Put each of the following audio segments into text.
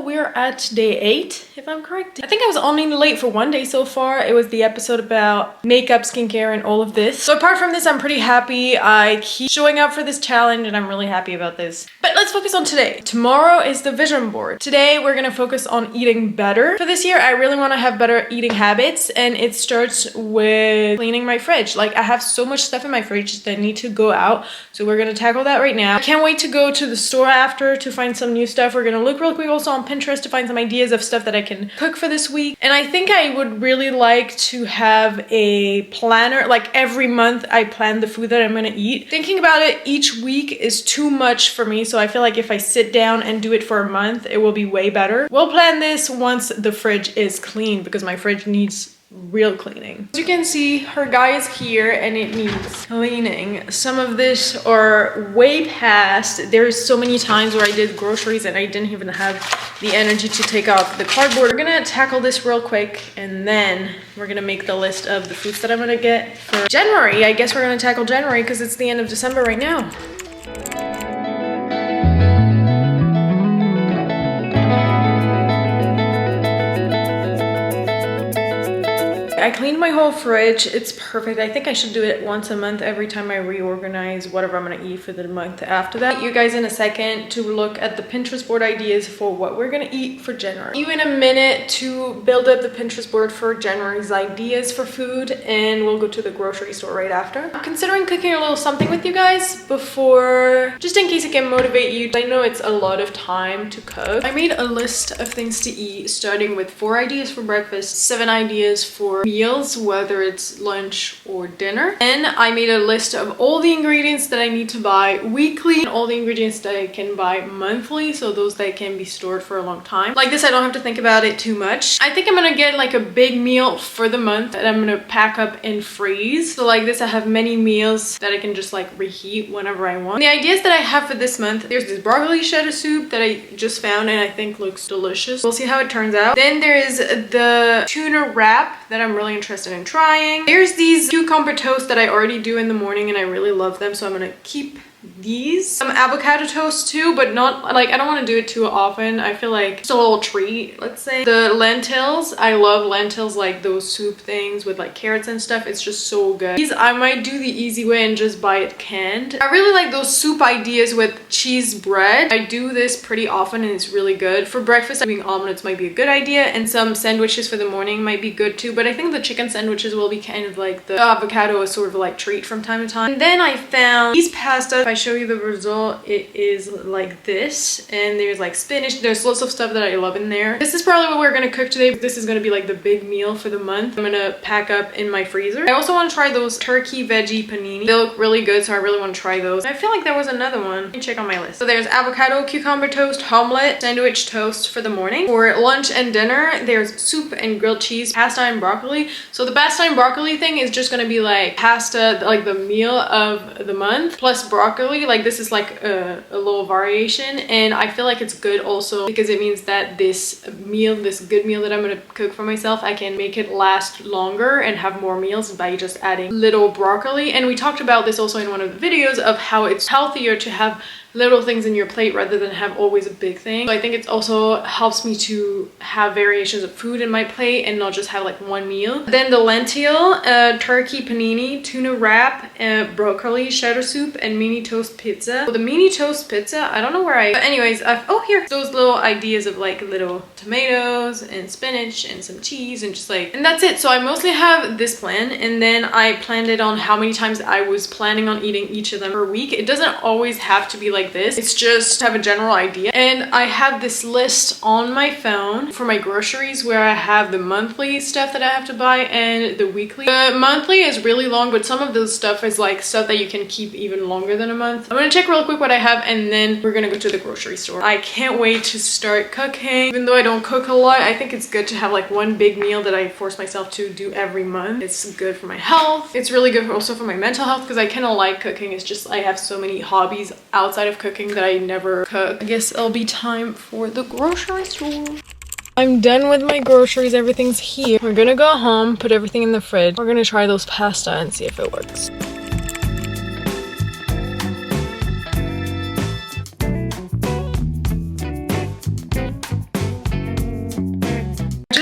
we're at day 8, if I'm correct. I think I was only late for one day so far. It was the episode about makeup, skincare, and all of this. So apart from this, I'm pretty happy. I keep showing up for this challenge and I'm really happy about this. But let's focus on today. Tomorrow is the vision board. Today, we're gonna focus on eating better. For this year, I really wanna have better eating habits, and it starts with cleaning my fridge. Like, I have so much stuff in my fridge that need to go out. So we're gonna tackle that right now. I can't wait to go to the store after to find some new stuff. We're gonna look real quick also on Pinterest to find some ideas of stuff that I can cook for this week. And I think I would really like to have a planner. Like, every month I plan the food that I'm gonna eat. Thinking about it each week is too much for me, so I feel like if I sit down and do it for a month, it will be way better. We'll plan this once the fridge is clean, because my fridge needs real cleaning. As you can see, her guy is here and it needs cleaning. Some of this are way past. There's so many times where I did groceries and I didn't even have the energy to take out the cardboard. We're gonna tackle this real quick and then we're gonna make the list of the foods that I'm gonna get for January. I guess we're gonna tackle January because it's the end of December right now. I cleaned my whole fridge. It's perfect. I think I should do it once a month every time I reorganize whatever I'm gonna eat for the month after that. You guys in a second to look at the Pinterest board ideas for what we're gonna eat for January. You in a minute to build up the Pinterest board for January's ideas for food, and we'll go to the grocery store right after. I'm considering cooking a little something with you guys before, just in case it can motivate you. I know it's a lot of time to cook. I made a list of things to eat, starting with 4 ideas for breakfast, 7 ideas for meals, whether it's lunch or dinner. And I made a list of all the ingredients that I need to buy weekly and all the ingredients that I can buy monthly, so those that can be stored for a long time. Like this, I don't have to think about it too much. I think I'm gonna get like a big meal for the month that I'm gonna pack up and freeze. So like this, I have many meals that I can just like reheat whenever I want. The ideas that I have for this month, there's this broccoli cheddar soup that I just found and I think looks delicious. We'll see how it turns out. Then there is the tuna wrap that I'm really interested in trying. There's these cucumber toast that I already do in the morning and I really love them, so I'm gonna keep these. Some avocado toast too, but not like, I don't want to do it too often. I feel like it's a little treat, let's say. The lentils, I love lentils, like those soup things with like carrots and stuff. It's just so good. These I might do the easy way and just buy it canned. I really like those soup ideas with cheese bread. I do this pretty often and it's really good. For breakfast, doing omelets might be a good idea, and some sandwiches for the morning might be good too, but I think the chicken sandwiches will be kind of like the avocado, a sort of like treat from time to time. And then I found these pastas. If I show you the result, it is like this, and there's like spinach, there's lots of stuff that I love in there. This is probably what we're gonna cook today. This is gonna be like the big meal for the month. I'm gonna pack up in my freezer. I also want to try those turkey veggie panini. They look really good, so I really want to try those. I feel like there was another one. Let me check on my list. So there's avocado cucumber toast, omelet, sandwich toast for the morning. For lunch and dinner, there's soup and grilled cheese, pasta and broccoli. So the pasta and broccoli thing is just gonna be like pasta, like the meal of the month, plus broccoli. Like this is like a little variation, and I feel like it's good also because it means that this meal, this good meal that I'm gonna cook for myself, I can make it last longer and have more meals by just adding little broccoli. And we talked about this also in one of the videos of how it's healthier to have little things in your plate rather than have always a big thing. So I think it also helps me to have variations of food in my plate and not just have like one meal. Then the lentil, turkey panini, tuna wrap, broccoli cheddar soup, and mini toast pizza. So the mini toast pizza, I don't know where but anyways, oh here, those little ideas of like little tomatoes and spinach and some cheese and just like, and that's it. So I mostly have this plan, and then I planned it on how many times I was planning on eating each of them per week. It doesn't always have to be like this. It's just have a general idea. And I have this list on my phone for my groceries where I have the monthly stuff that I have to buy and the weekly. The monthly is really long, but some of those stuff is like stuff that you can keep even longer than a month. I'm gonna check real quick what I have and then we're gonna go to the grocery store. I can't wait to start cooking. Even though I don't cook a lot, I think it's good to have like one big meal that I force myself to do every month. It's good for my health. It's really good also for my mental health because I kind of like cooking. It's just I have so many hobbies outside of cooking that I never cook. I guess it'll be time for the grocery store. I'm done with my groceries. Everything's here. We're gonna go home, put everything in the fridge. We're gonna try those pasta and see if it works.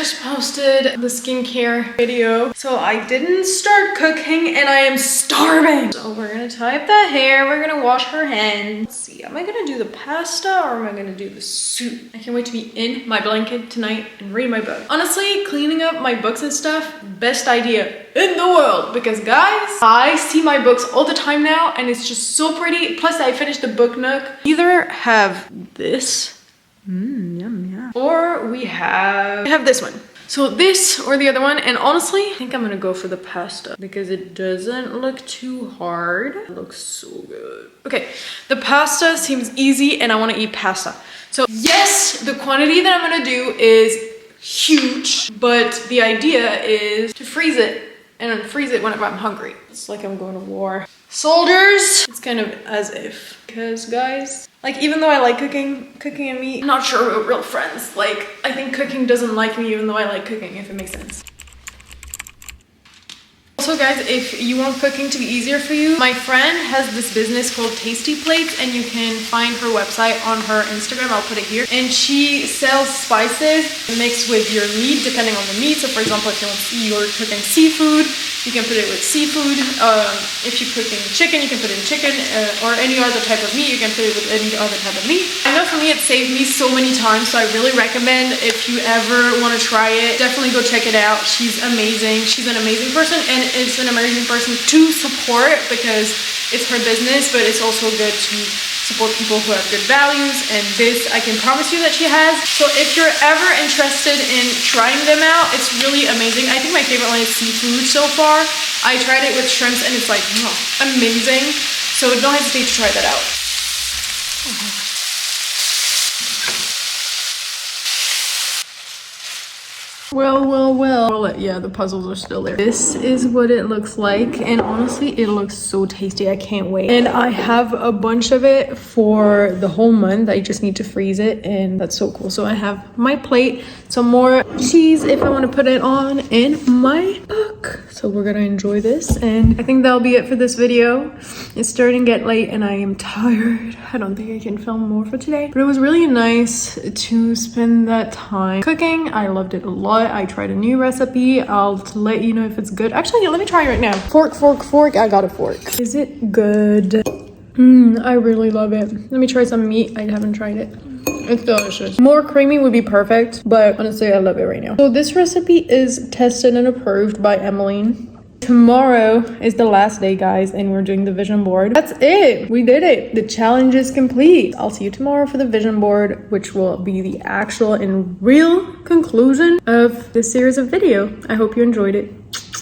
just posted the skincare video, so I didn't start cooking and I am starving. So we're gonna tie up that hair, we're gonna wash her hands. Let's see, am I gonna do the pasta or am I gonna do the soup? I can't wait to be in my blanket tonight and read my book. Honestly, cleaning up my books and stuff, best idea in the world, because guys, I see my books all the time now and it's just so pretty. Plus I finished the book nook. Either have this, yum, yum, or we have this one. So this or the other one, and honestly, I think I'm gonna go for the pasta because it doesn't look too hard. It looks so good. Okay, the pasta seems easy and I wanna eat pasta. So yes, the quantity that I'm gonna do is huge, but the idea is to freeze it and then freeze it whenever I'm hungry. It's like I'm going to war. Soldiers, it's kind of as if, because guys, like even though I like cooking and meat, I'm not sure we're real friends. Like I think cooking doesn't like me even though I like cooking, if it makes sense. Also guys, if you want cooking to be easier for you, my friend has this business called Tasty Plates and you can find her website on her Instagram. I'll put it here. And she sells spices mixed with your meat depending on the meat. So for example, if you're cooking seafood, you can put it with seafood. If you're cooking chicken, you can put it in chicken, or any other type of meat, you can put it with any other type of meat. I know for me it saved me so many times, so I really recommend if you ever want to try it, definitely go check it out. She's amazing. She's an amazing person and it's an amazing person to support because it's her business, but it's also good to support people who have good values, and this I can promise you that she has. So if you're ever interested in trying them out, it's really amazing. I think my favorite one is seafood so far. I tried it with shrimps and it's like amazing. So don't hesitate to try that out. Well, yeah, the puzzles are still there. This is what it looks like, and honestly, it looks so tasty. I can't wait. And I have a bunch of it for the whole month. I just need to freeze it, and that's so cool. So I have my plate, some more cheese if I want to put it on, and my book. So we're gonna enjoy this, and I think that'll be it for this video. It's starting to get late, and I am tired. I don't think I can film more for today, but it was really nice to spend that time cooking. I loved it a lot. I tried a new recipe. I'll let you know if it's good. Actually, let me try it right now. Fork. I got a fork. Is it good? I really love it. Let me try some meat. I haven't tried it. It's delicious. More creamy would be perfect, but honestly, I love it right now. So this recipe is tested and approved by Emmeline. Tomorrow is the last day, guys, and we're doing the vision board. That's it. We did it. The challenge is complete. I'll see you tomorrow for the vision board, which will be the actual and real conclusion of this series of video. I hope you enjoyed it.